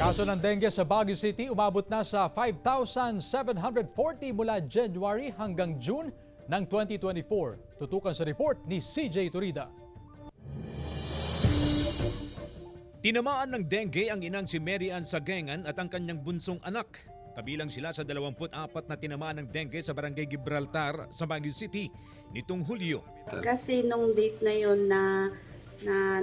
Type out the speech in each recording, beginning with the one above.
Kaso ng dengue sa Baguio City umabot na sa 5,740 mula January hanggang June ng 2024. Tutukan sa report ni CJ Turida. Tinamaan ng dengue ang inang si Mary Ann Sagengan at ang kanyang bunsong anak. Kabilang sila sa 24 na tinamaan ng dengue sa Barangay Gibraltar sa Baguio City nitong Hulyo. Kasi nung date na yon na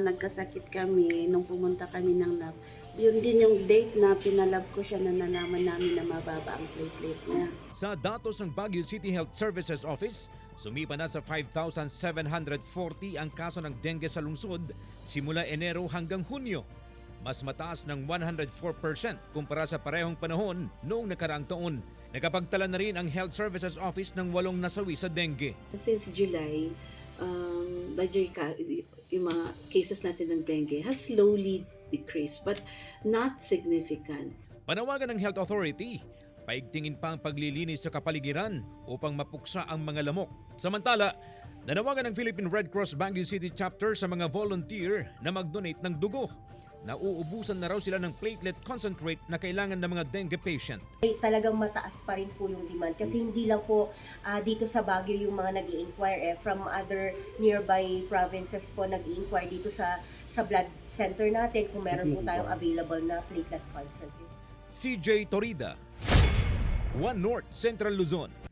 nagkasakit kami, nung pumunta kami ng lab, yun din yung date na pinalab ko siya na nalaman namin na mababa ang platelet niya. Sa datos ng Baguio City Health Services Office, sumipa na sa 5,740 ang kaso ng dengue sa lungsod simula Enero hanggang Hunyo. Mas mataas ng 104% kumpara sa parehong panahon noong nakaraang taon. Nakapagtala na rin ang Health Services Office ng 8 nasawi sa dengue. Since July, yung mga cases natin ng dengue has slowly decreased but not significant. Panawagan ng Health Authority, paigtingin pa ang paglilinis sa kapaligiran upang mapuksa ang mga lamok. Samantala, nanawagan ng Philippine Red Cross Baguio City Chapter sa mga volunteer na mag-donate ng dugo. Nauubusan na raw sila ng platelet concentrate na kailangan ng mga dengue patient. Ay, talagang mataas pa rin po yung demand kasi hindi lang po dito sa Baguio yung mga nag-i-inquire from other nearby provinces po nag-i-inquire dito sa blood center natin kung meron po tayong available na platelet concentrate. CJ Torida, One North Central Luzon.